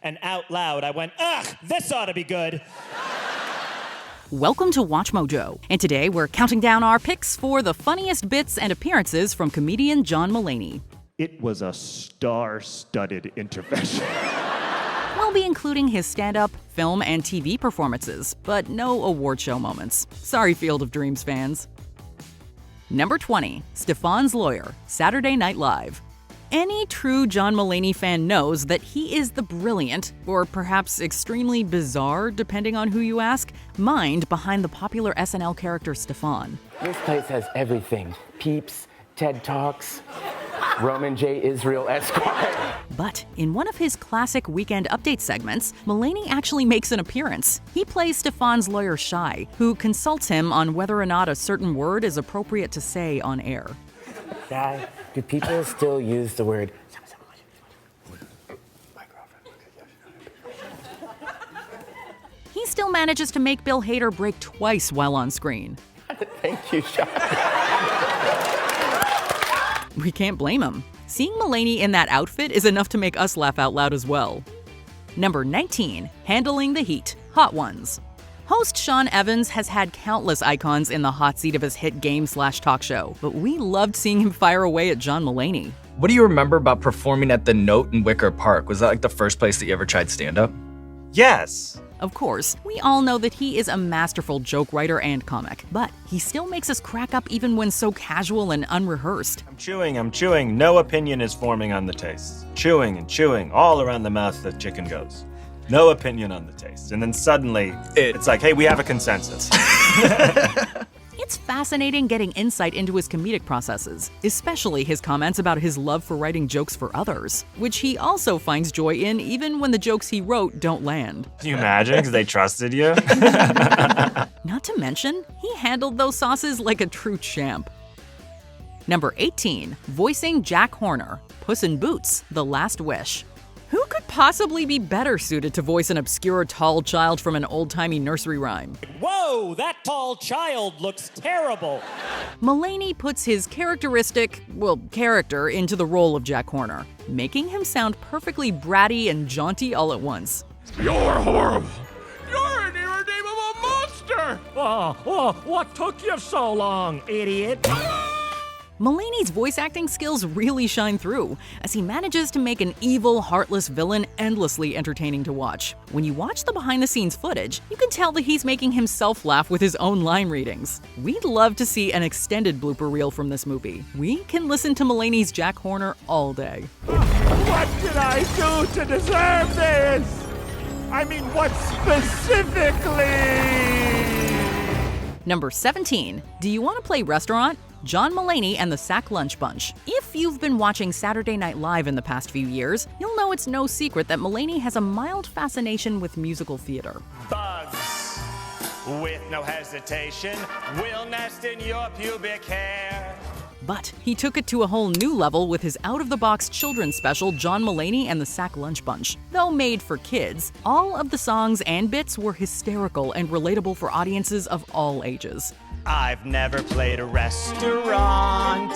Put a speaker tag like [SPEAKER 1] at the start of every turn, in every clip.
[SPEAKER 1] And out loud, I went, ugh, this ought to be good.
[SPEAKER 2] Welcome to WatchMojo, and today we're counting down our picks for the funniest bits and appearances from comedian John Mulaney.
[SPEAKER 3] It was a star-studded intervention.
[SPEAKER 2] We'll be including his stand-up, film, and TV performances, but no award show moments. Sorry, Field of Dreams fans. Number 20, Stephons Lawyer, Saturday Night Live. Any true John Mulaney fan knows that he is the brilliant, or perhaps extremely bizarre, depending on who you ask, mind behind the popular SNL character Stephon.
[SPEAKER 4] This place has everything. Peeps, TED Talks, Roman J. Israel Esquire.
[SPEAKER 2] But in one of his classic Weekend Update segments, Mulaney actually makes an appearance. He plays Stephons' lawyer Shy, who consults him on whether or not a certain word is appropriate to say on air.
[SPEAKER 4] Dad, do people still use the word?
[SPEAKER 2] He still manages to make Bill Hader break twice while on screen.
[SPEAKER 4] Thank you, Shy.
[SPEAKER 2] We can't blame him. Seeing Mulaney in that outfit is enough to make us laugh out loud as well. Number 19, Handling the Heat, Hot Ones. Host Sean Evans has had countless icons in the hot seat of his hit game/talk show, but we loved seeing him fire away at John Mulaney.
[SPEAKER 5] What do you remember about performing at the Note in Wicker Park? Was that like the first place that you ever tried stand-up?
[SPEAKER 1] Yes.
[SPEAKER 2] Of course, we all know that he is a masterful joke writer and comic, but he still makes us crack up even when so casual and unrehearsed.
[SPEAKER 1] I'm chewing. No opinion is forming on the taste. Chewing and chewing all around the mouth the chicken goes. No opinion on the taste. And then suddenly, it's like, hey, we have a consensus.
[SPEAKER 2] It's fascinating getting insight into his comedic processes, especially his comments about his love for writing jokes for others, which he also finds joy in even when the jokes he wrote don't land.
[SPEAKER 1] Can you imagine? Because they trusted you?
[SPEAKER 2] Not to mention, he handled those sauces like a true champ. Number 18, voicing Jack Horner, Puss in Boots, The Last Wish. Who could possibly be better suited to voice an obscure tall child from an old-timey nursery rhyme?
[SPEAKER 1] Whoa, that tall child looks terrible.
[SPEAKER 2] Mulaney puts his character into the role of Jack Horner, making him sound perfectly bratty and jaunty all at once.
[SPEAKER 6] You're horrible. You're an irredeemable monster.
[SPEAKER 7] What took you so long, idiot?
[SPEAKER 2] Mulaney's voice acting skills really shine through, as he manages to make an evil, heartless villain endlessly entertaining to watch. When you watch the behind-the-scenes footage, you can tell that he's making himself laugh with his own line readings. We'd love to see an extended blooper reel from this movie. We can listen to Mulaney's Jack Horner all day.
[SPEAKER 7] What did I do to deserve this? I mean, what specifically?
[SPEAKER 2] Number 17, do you want to play restaurant? John Mulaney and the Sack Lunch Bunch. If you've been watching Saturday Night Live in the past few years, you'll know it's no secret that Mulaney has a mild fascination with musical theater.
[SPEAKER 1] Bugs, with no hesitation, will nest in your pubic hair.
[SPEAKER 2] But he took it to a whole new level with his out-of-the-box children's special, John Mulaney and the Sack Lunch Bunch. Though made for kids, all of the songs and bits were hysterical and relatable for audiences of all ages.
[SPEAKER 1] I've never played a restaurant.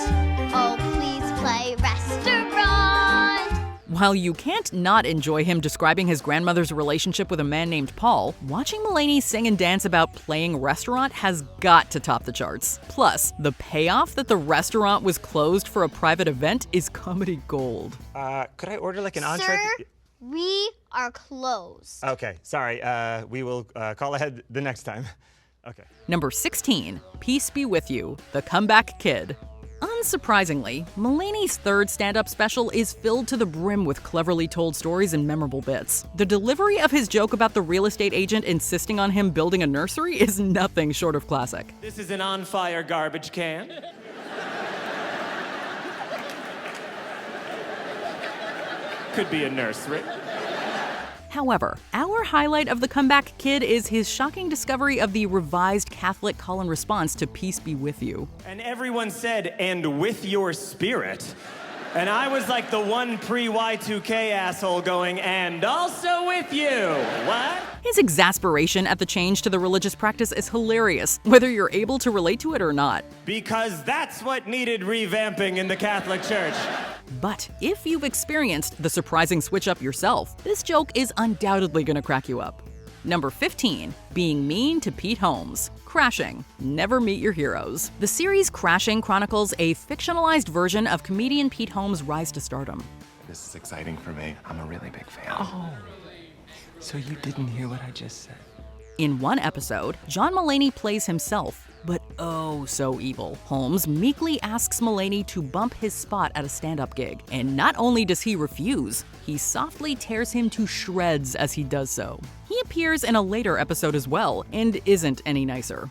[SPEAKER 8] Oh, please play restaurant.
[SPEAKER 2] While you can't not enjoy him describing his grandmother's relationship with a man named Paul, watching Mulaney sing and dance about playing restaurant has got to top the charts. Plus, the payoff that the restaurant was closed for a private event is comedy gold.
[SPEAKER 1] Could I order like an entree?
[SPEAKER 8] Sir, we are closed.
[SPEAKER 1] Okay, sorry. We will call ahead the next time. Okay.
[SPEAKER 2] Number 16, Peace Be With You, The Comeback Kid. Unsurprisingly, Mulaney's third stand-up special is filled to the brim with cleverly told stories and memorable bits. The delivery of his joke about the real estate agent insisting on him building a nursery is nothing short of classic.
[SPEAKER 1] This is an on-fire garbage can. Could be a nursery.
[SPEAKER 2] However, our highlight of The Comeback Kid is his shocking discovery of the revised Catholic call and response to Peace Be With You.
[SPEAKER 1] And everyone said, and with your spirit. And I was like the one pre-Y2K asshole going, and also with you. What?
[SPEAKER 2] His exasperation at the change to the religious practice is hilarious, whether you're able to relate to it or not.
[SPEAKER 7] Because that's what needed revamping in the Catholic Church.
[SPEAKER 2] But if you've experienced the surprising switch up yourself, this joke is undoubtedly gonna crack you up. Number 15, being mean to Pete Holmes. Crashing. Never meet your heroes. The series Crashing chronicles a fictionalized version of comedian Pete Holmes' rise to stardom.
[SPEAKER 4] This is exciting for me. I'm a really big fan. Oh, so you didn't hear what I just said?
[SPEAKER 2] In one episode, John Mulaney plays himself, but oh so evil. Holmes meekly asks Mulaney to bump his spot at a stand-up gig, and not only does he refuse, he softly tears him to shreds as he does so. He appears in a later episode as well, and isn't any nicer.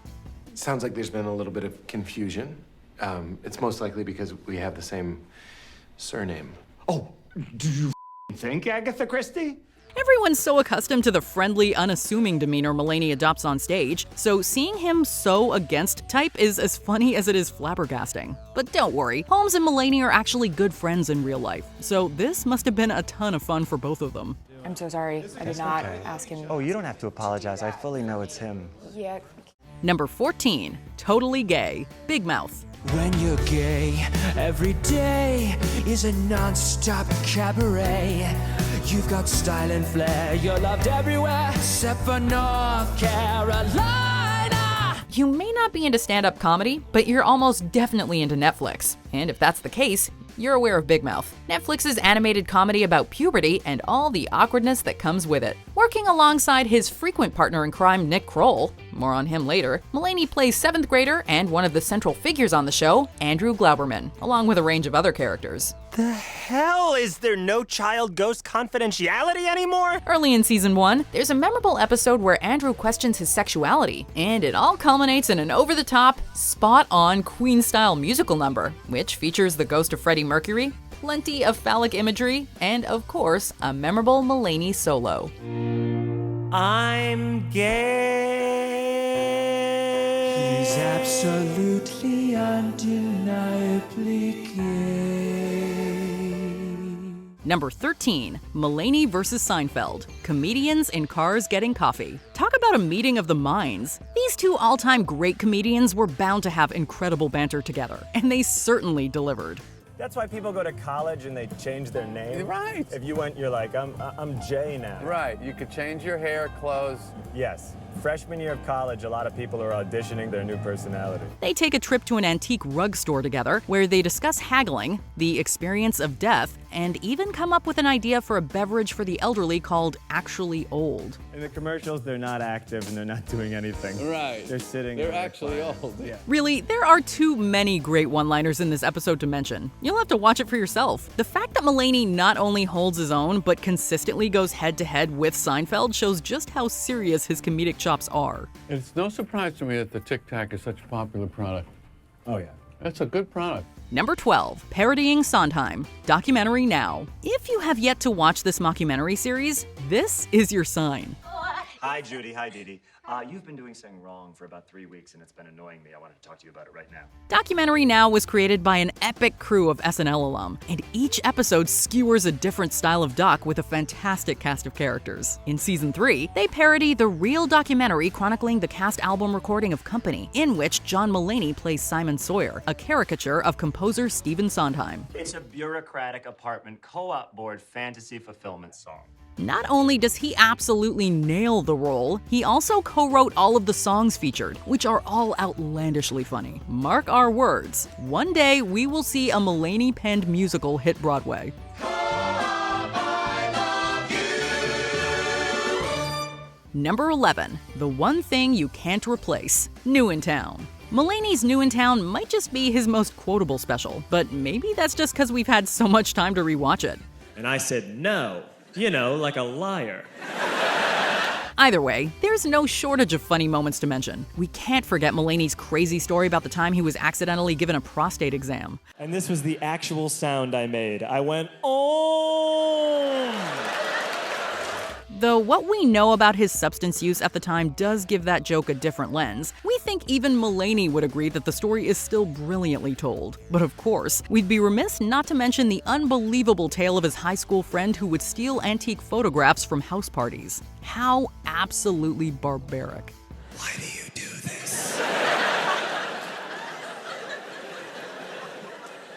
[SPEAKER 4] Sounds like there's been a little bit of confusion. It's most likely because we have the same surname.
[SPEAKER 7] Oh, do you think, Agatha Christie?
[SPEAKER 2] Everyone's so accustomed to the friendly, unassuming demeanor Mulaney adopts on stage, so seeing him so against type is as funny as it is flabbergasting. But don't worry, Holmes and Mulaney are actually good friends in real life, so this must have been a ton of fun for both of them.
[SPEAKER 9] I'm so sorry. I did not ask him.
[SPEAKER 1] Oh, you don't have to apologize. I fully know it's him.
[SPEAKER 9] Yeah.
[SPEAKER 2] Number 14, totally gay, Big Mouth.
[SPEAKER 10] When you're gay, every day is a non-stop cabaret. You've got style and flair, you're loved everywhere except for North Carolina.
[SPEAKER 2] You may not be into stand-up comedy, but you're almost definitely into Netflix. And if that's the case, you're aware of Big Mouth, Netflix's animated comedy about puberty and all the awkwardness that comes with it. Working alongside his frequent partner in crime, Nick Kroll, more on him later, Mulaney plays 7th grader and one of the central figures on the show, Andrew Glauberman, along with a range of other characters.
[SPEAKER 7] The hell? Is there no child ghost confidentiality anymore?
[SPEAKER 2] Early in season 1, there's a memorable episode where Andrew questions his sexuality, and it all culminates in an over-the-top, spot-on Queen-style musical number, which features the ghost of Freddie Mercury, plenty of phallic imagery, and of course, a memorable Mulaney solo.
[SPEAKER 7] I'm gay.
[SPEAKER 10] He's absolutely undeniably gay.
[SPEAKER 2] Number 13, Mulaney vs. Seinfeld, comedians in cars getting coffee. Talk about a meeting of the minds. These two all-time great comedians were bound to have incredible banter together, and they certainly delivered.
[SPEAKER 1] That's why people go to college and they change their name.
[SPEAKER 11] Right.
[SPEAKER 1] If you went, you're like, I'm Jay now.
[SPEAKER 11] Right. You could change your hair, clothes.
[SPEAKER 1] Yes. Freshman year of college, a lot of people are auditioning their new personality.
[SPEAKER 2] They take a trip to an antique rug store together where they discuss haggling, the experience of death, and even come up with an idea for a beverage for the elderly called Actually Old.
[SPEAKER 1] In the commercials, they're not active and they're not doing anything.
[SPEAKER 11] Right.
[SPEAKER 1] They're sitting.
[SPEAKER 11] They're actually old. Yeah.
[SPEAKER 2] Really, there are too many great one-liners in this episode to mention. You'll have to watch it for yourself. The fact that Mulaney not only holds his own, but consistently goes head-to-head with Seinfeld shows just how serious his comedic chops are.
[SPEAKER 11] It's no surprise to me that the Tic Tac is such a popular product.
[SPEAKER 1] Oh, yeah.
[SPEAKER 11] It's a good product.
[SPEAKER 2] Number 12, Parodying Sonheim, documentary now. If you have yet to watch this mockumentary series, this is your sign.
[SPEAKER 1] Hi, Judy. Hi, Dee Dee. You've been doing something wrong for about 3 weeks, and it's been annoying me. I wanted to talk to you about it right now.
[SPEAKER 2] Documentary Now was created by an epic crew of SNL alum, and each episode skewers a different style of doc with a fantastic cast of characters. In Season 3, they parody the real documentary chronicling the cast album recording of Company, in which John Mulaney plays Simon Sawyer, a caricature of composer Stephen Sondheim.
[SPEAKER 1] It's a bureaucratic apartment co-op board fantasy fulfillment song.
[SPEAKER 2] Not only does he absolutely nail the role, he also co-wrote all of the songs featured, which are all outlandishly funny. Mark our words, one day we will see a Mulaney-penned musical hit Broadway. Number 11, the one thing you can't replace, New in Town. Mulaney's New in Town might just be his most quotable special, but maybe that's just because we've had so much time to rewatch it.
[SPEAKER 7] And I said no. You know, like a liar.
[SPEAKER 2] Either way, there's no shortage of funny moments to mention. We can't forget Mulaney's crazy story about the time he was accidentally given a prostate exam.
[SPEAKER 7] And this was the actual sound I made. I went, oh!
[SPEAKER 2] Though what we know about his substance use at the time does give that joke a different lens, we think even Mulaney would agree that the story is still brilliantly told. But of course, we'd be remiss not to mention the unbelievable tale of his high school friend who would steal antique photographs from house parties. How absolutely barbaric.
[SPEAKER 10] Why do you do this?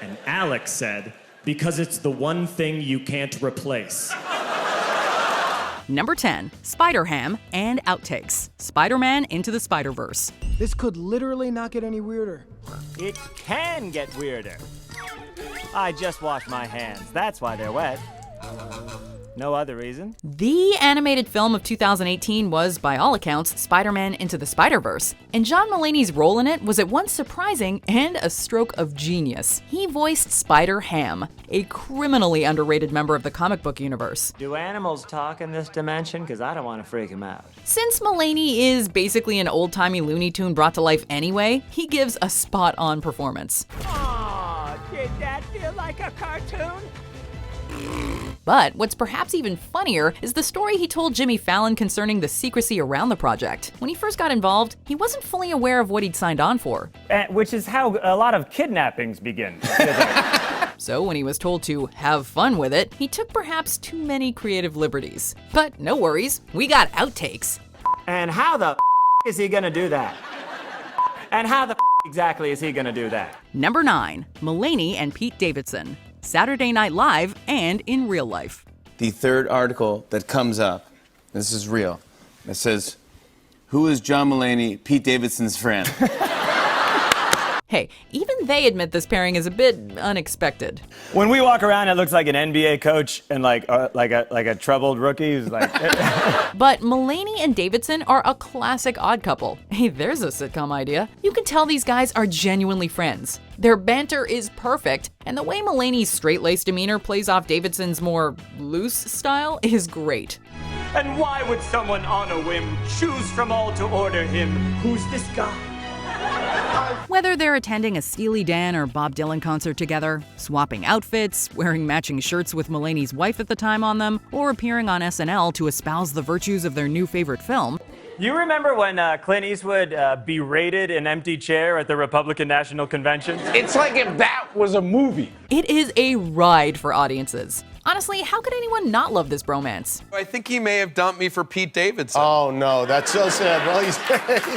[SPEAKER 3] And Alex said, because it's the one thing you can't replace.
[SPEAKER 2] Number 10, Spider-Ham and Outtakes. Spider-Man into the Spiderverse.
[SPEAKER 12] This could literally not get any weirder.
[SPEAKER 1] It can get weirder. I just washed my hands. That's why they're wet. No other reason.
[SPEAKER 2] The animated film of 2018 was, by all accounts, Spider-Man into the Spiderverse, and John Mulaney's role in it was at once surprising and a stroke of genius. He voiced Spider-Ham, a criminally underrated member of the comic book universe.
[SPEAKER 1] Do animals talk in this dimension? Because I don't want to freak them out.
[SPEAKER 2] Since Mulaney is basically an old-timey Looney Tune brought to life anyway, he gives a spot-on performance.
[SPEAKER 7] Aw, did that feel like a cartoon?
[SPEAKER 2] But what's perhaps even funnier is the story he told Jimmy Fallon concerning the secrecy around the project. When he first got involved, he wasn't fully aware of what he'd signed on for.
[SPEAKER 1] Which is how a lot of kidnappings begin.
[SPEAKER 2] So when he was told to have fun with it, he took perhaps too many creative liberties. But no worries, we got outtakes.
[SPEAKER 1] And how the is he gonna do that? And how the exactly is he gonna do that?
[SPEAKER 2] Number 9, Melany and Pete Davidson. Saturday Night Live and in real life.
[SPEAKER 13] The third article that comes up, this is real, it says, who is John Mulaney, Pete Davidson's friend?
[SPEAKER 2] Hey, even they admit this pairing is a bit unexpected.
[SPEAKER 1] When we walk around, it looks like an NBA coach and like a troubled rookie who's like.
[SPEAKER 2] But Mulaney and Davidson are a classic odd couple. Hey, there's a sitcom idea. You can tell these guys are genuinely friends. Their banter is perfect, and the way Mulaney's straight-laced demeanor plays off Davidson's more loose style is great.
[SPEAKER 1] And why would someone on a whim choose from all to order him? Who's this guy?
[SPEAKER 2] Whether they're attending a Steely Dan or Bob Dylan concert together, swapping outfits, wearing matching shirts with Mulaney's wife at the time on them, or appearing on SNL to espouse the virtues of their new favorite film.
[SPEAKER 1] You remember when Clint Eastwood berated an empty chair at the Republican National Convention?
[SPEAKER 6] It's like if that was a movie.
[SPEAKER 2] It is a ride for audiences. Honestly, how could anyone not love this bromance?
[SPEAKER 6] I think he may have dumped me for Pete Davidson.
[SPEAKER 7] Oh, no, that's so sad. Well, he's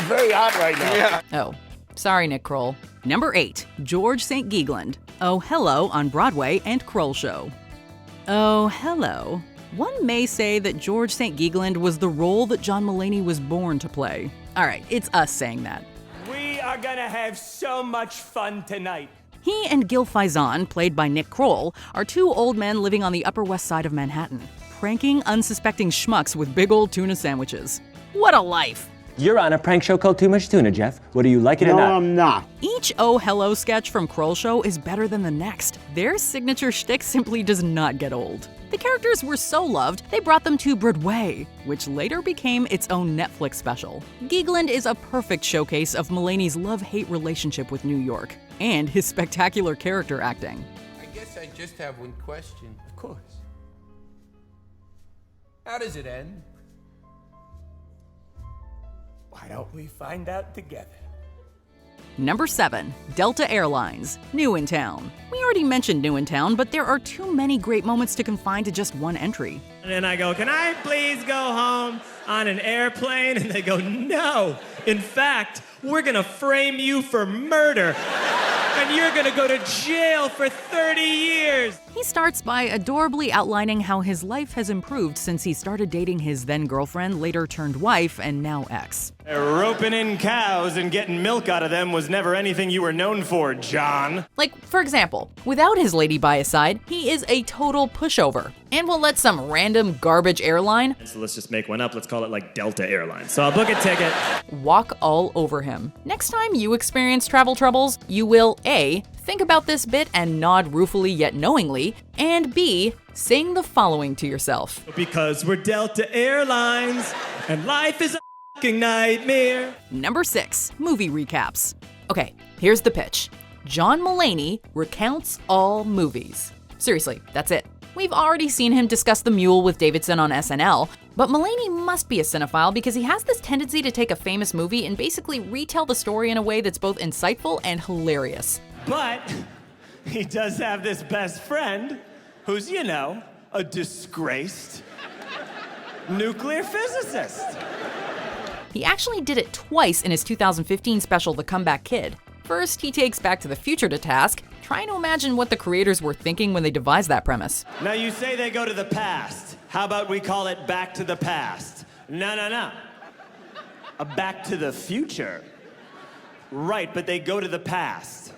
[SPEAKER 7] very hot right now.
[SPEAKER 6] Yeah.
[SPEAKER 2] Oh, sorry, Nick Kroll. Number 8, George St. Geegland. Oh, Hello on Broadway and Kroll Show. Oh, hello. One may say that George St. Geegland was the role that John Mulaney was born to play. All right, it's us saying that.
[SPEAKER 1] We are gonna have so much fun tonight.
[SPEAKER 2] He and Gil Faizon, played by Nick Kroll, are two old men living on the Upper West Side of Manhattan, pranking unsuspecting schmucks with big old tuna sandwiches. What a life!
[SPEAKER 14] You're on a prank show called Too Much Tuna, Jeff. Whether you like it or not.
[SPEAKER 7] No, I'm not.
[SPEAKER 2] Each Oh Hello sketch from Kroll Show is better than the next. Their signature shtick simply does not get old. The characters were so loved, they brought them to Broadway, which later became its own Netflix special. Geegland is a perfect showcase of Mulaney's love-hate relationship with New York, and his spectacular character acting.
[SPEAKER 6] I guess I just have one question.
[SPEAKER 1] Of course.
[SPEAKER 6] How does it end?
[SPEAKER 1] Why don't we find out together?
[SPEAKER 2] Number 7, Delta Airlines, New in Town. We already mentioned New in Town, but there are too many great moments to confine to just one entry.
[SPEAKER 3] And then I go, can I please go home on an airplane? And they go, no. In fact, we're gonna frame you for murder. And you're gonna go to jail for 30 years.
[SPEAKER 2] He starts by adorably outlining how his life has improved since he started dating his then-girlfriend, later turned wife, and now ex.
[SPEAKER 3] Roping in cows and getting milk out of them was never anything you were known for, John.
[SPEAKER 2] Like, for example, without his lady by his side, he is a total pushover, and will let some random garbage airline,
[SPEAKER 3] So let's just make one up. Let's call it like Delta Airlines. So I'll book a ticket.
[SPEAKER 2] walk all over him. Next time you experience travel troubles, you will A, think about this bit and nod ruefully yet knowingly, and B, sing the following to yourself.
[SPEAKER 3] Because we're Delta Airlines, and life is a fucking nightmare.
[SPEAKER 2] Number 6, movie recaps. Okay, here's the pitch. John Mulaney recounts all movies. Seriously, that's it. We've already seen him discuss The Mule with Davidson on SNL, But Mulaney must be a cinephile because he has this tendency to take a famous movie and basically retell the story in a way that's both insightful and hilarious.
[SPEAKER 3] But he does have this best friend who's, you know, a disgraced nuclear physicist.
[SPEAKER 2] He actually did it twice in his 2015 special, The Comeback Kid. First, he takes Back to the Future to task, trying to imagine what the creators were thinking when they devised that premise.
[SPEAKER 3] Now you say they go to the past. How about we call it Back to the Past? No. A Back to the Future. Right, but they go to the past.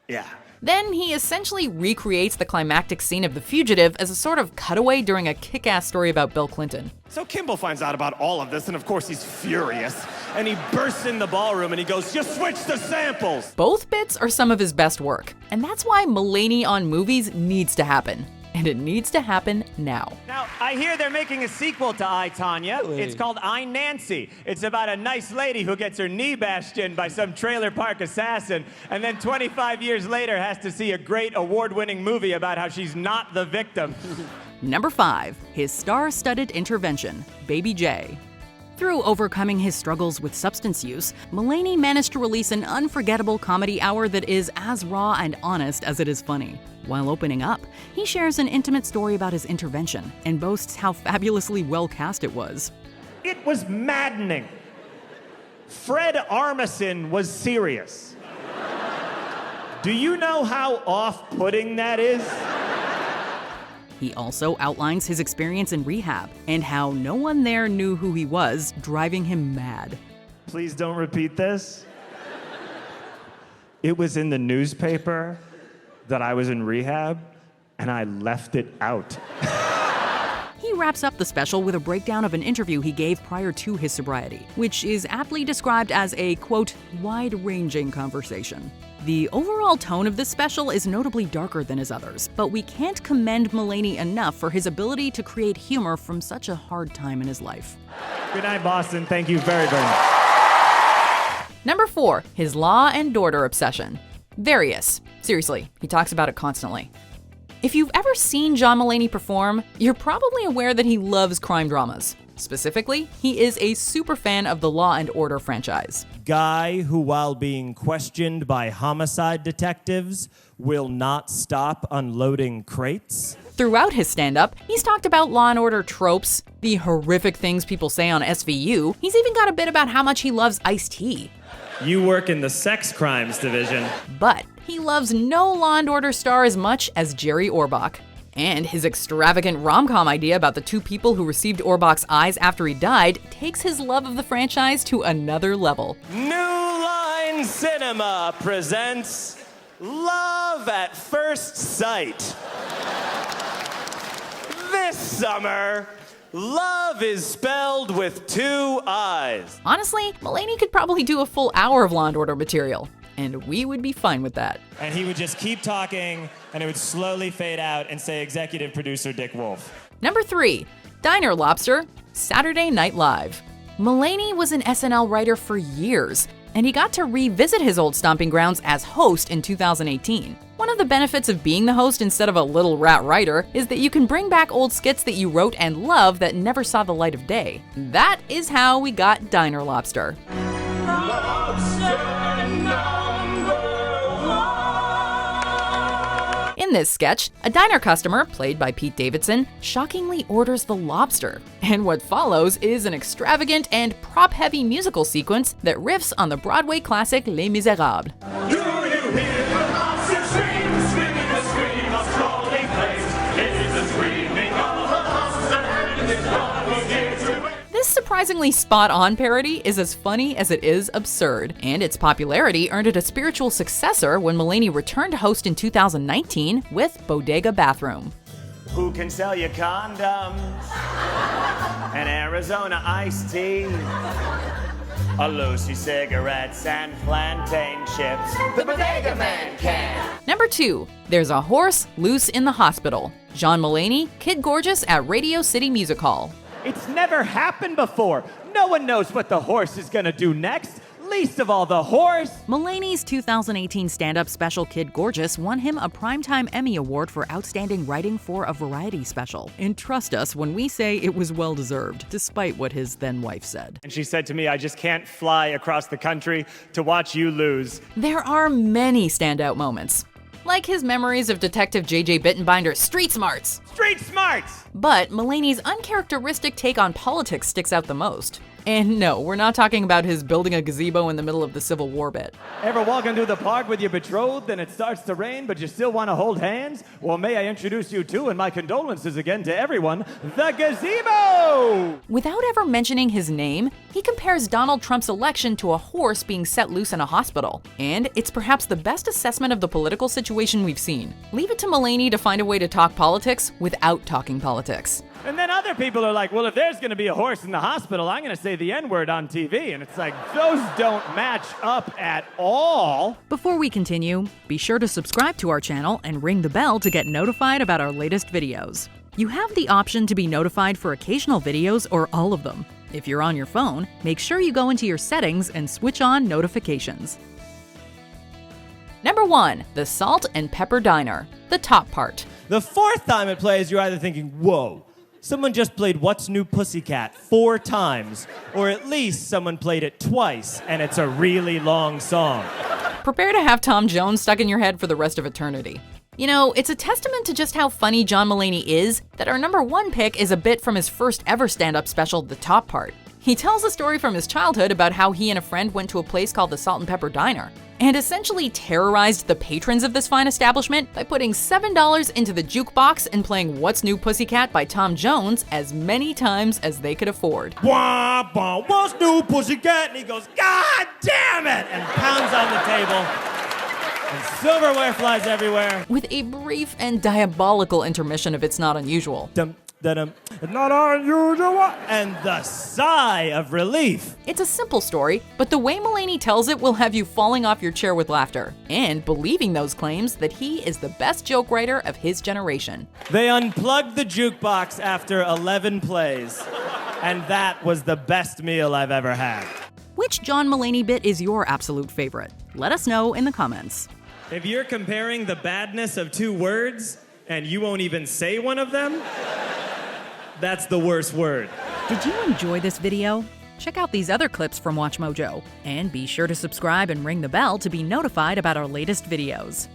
[SPEAKER 3] Yeah.
[SPEAKER 2] Then he essentially recreates the climactic scene of The Fugitive as a sort of cutaway during a kick-ass story about Bill Clinton.
[SPEAKER 3] So Kimball finds out about all of this, and of course he's furious. And he bursts in the ballroom and he goes, "You switched the samples!"
[SPEAKER 2] Both bits are some of his best work, and that's why Mulaney on movies needs to happen. And it needs to happen now.
[SPEAKER 15] Now, I hear they're making a sequel to I, Tonya. It's called I, Nancy. It's about a nice lady who gets her knee bashed in by some trailer park assassin, and then 25 years later has to see a great award-winning movie about how she's not the victim.
[SPEAKER 2] Number 5, his star-studded intervention, Baby J. Through overcoming his struggles with substance use, Mulaney managed to release an unforgettable comedy hour that is as raw and honest as it is funny. While opening up, he shares an intimate story about his intervention and boasts how fabulously well cast it was.
[SPEAKER 3] It was maddening. Fred Armisen was serious. Do you know how off-putting that is?
[SPEAKER 2] He also outlines his experience in rehab and how no one there knew who he was, driving him mad.
[SPEAKER 3] Please don't repeat this. It was in the newspaper that I was in rehab, and I left it out.
[SPEAKER 2] He wraps up the special with a breakdown of an interview he gave prior to his sobriety, which is aptly described as a, quote, wide-ranging conversation. The overall tone of this special is notably darker than his others, but we can't commend Mulaney enough for his ability to create humor from such a hard time in his life.
[SPEAKER 3] Good night, Boston. Thank you very, very much.
[SPEAKER 2] Number 4, his Law and Order obsession. Various. Seriously, he talks about it constantly. If you've ever seen John Mulaney perform, you're probably aware that he loves crime dramas. Specifically, he is a super fan of the Law and Order franchise.
[SPEAKER 3] Guy who, while being questioned by homicide detectives, will not stop unloading crates.
[SPEAKER 2] Throughout his stand-up, he's talked about Law and Order tropes, the horrific things people say on SVU. He's even got a bit about how much he loves Ice-T.
[SPEAKER 3] You work in the sex crimes division.
[SPEAKER 2] But he loves no Law and Order star as much as Jerry Orbach. And his extravagant rom-com idea about the two people who received Orbach's eyes after he died takes his love of the franchise to another level.
[SPEAKER 3] New Line Cinema presents Love at First Sight. This summer, love is spelled with 2 eyes.
[SPEAKER 2] Honestly, Mulaney could probably do a full hour of Law and Order material, and we would be fine with that.
[SPEAKER 3] And he would just keep talking, and it would slowly fade out and say executive producer Dick Wolf.
[SPEAKER 2] Number 3, Diner Lobster, Saturday Night Live. Mulaney was an SNL writer for years, and he got to revisit his old stomping grounds as host in 2018. One of the benefits of being the host instead of a little rat writer is that you can bring back old skits that you wrote and love that never saw the light of day. That is how we got Diner Lobster. In this sketch, a diner customer, played by Pete Davidson, shockingly orders the lobster. And what follows is an extravagant and prop-heavy musical sequence that riffs on the Broadway classic Les Miserables.
[SPEAKER 6] Do you hear the lobster scream, screaming the scream of crawling flames? It is the screaming of a lobster, and it's what we give to it.
[SPEAKER 2] This surprisingly spot-on parody is as funny as it is absurd, and its popularity earned it a spiritual successor when Mulaney returned to host in 2019 with Bodega Bathroom.
[SPEAKER 3] Who can sell you condoms? And Arizona iced tea? A Lucy cigarettes and plantain chips. The Bodega Man can.
[SPEAKER 2] Number 2, there's a horse loose in the hospital. John Mulaney, Kid Gorgeous at Radio City Music Hall.
[SPEAKER 15] It's never happened before. No one knows what the horse is gonna do next. least of all the horse.
[SPEAKER 2] Mulaney's 2018 stand-up special Kid Gorgeous won him a Primetime Emmy Award for Outstanding Writing for a Variety Special. And trust us when we say it was well-deserved, despite what his then-wife said.
[SPEAKER 3] And she said to me, I just can't fly across the country to watch you lose.
[SPEAKER 2] There are many standout moments, like his memories of Detective J.J. Bittenbinder's street smarts.
[SPEAKER 3] Street smarts!
[SPEAKER 2] But Mulaney's uncharacteristic take on politics sticks out the most. And no, we're not talking about his building a gazebo in the middle of the Civil War bit.
[SPEAKER 15] Ever walking through the park with your betrothed and it starts to rain, but you still want to hold hands? Well, may I introduce you to, and my condolences again to everyone, the gazebo!
[SPEAKER 2] Without ever mentioning his name, he compares Donald Trump's election to a horse being set loose in a hospital. And it's perhaps the best assessment of the political situation we've seen. Leave it to Mulaney to find a way to talk politics without talking politics.
[SPEAKER 15] And then other people are like, well, if there's going to be a horse in the hospital, I'm going to say the N-word on TV. And it's like, those don't match up at all.
[SPEAKER 2] Before we continue, be sure to subscribe to our channel and ring the bell to get notified about our latest videos. You have the option to be notified for occasional videos or all of them. If you're on your phone, make sure you go into your settings and switch on notifications. Number 1. The Salt and Pepper Diner, the top part.
[SPEAKER 3] The fourth time it plays, you're either thinking, whoa, someone just played What's New Pussycat 4 times, or at least someone played it twice, and it's a really long song.
[SPEAKER 2] Prepare to have Tom Jones stuck in your head for the rest of eternity. You know, it's a testament to just how funny John Mulaney is that our number 1 pick is a bit from his first ever stand-up special, The Top Part. He tells a story from his childhood about how he and a friend went to a place called the Salt and Pepper Diner, and essentially terrorized the patrons of this fine establishment by putting $7 into the jukebox and playing What's New Pussycat by Tom Jones as many times as they could afford.
[SPEAKER 3] Wah, wah, what's new, pussycat? And he goes, God damn it! And pounds on the table. And silverware flies everywhere.
[SPEAKER 2] With a brief and diabolical intermission of It's Not Unusual.
[SPEAKER 3] It's not unusual. And the sigh of relief.
[SPEAKER 2] It's a simple story, but the way Mulaney tells it will have you falling off your chair with laughter and believing those claims that he is the best joke writer of his generation.
[SPEAKER 3] They unplugged the jukebox after 11 plays, and that was the best meal I've ever had.
[SPEAKER 2] Which John Mulaney bit is your absolute favorite? Let us know in the comments.
[SPEAKER 3] If you're comparing the badness of 2 words and you won't even say one of them, that's the worst word.
[SPEAKER 2] Did you enjoy this video? Check out these other clips from WatchMojo, and be sure to subscribe and ring the bell to be notified about our latest videos.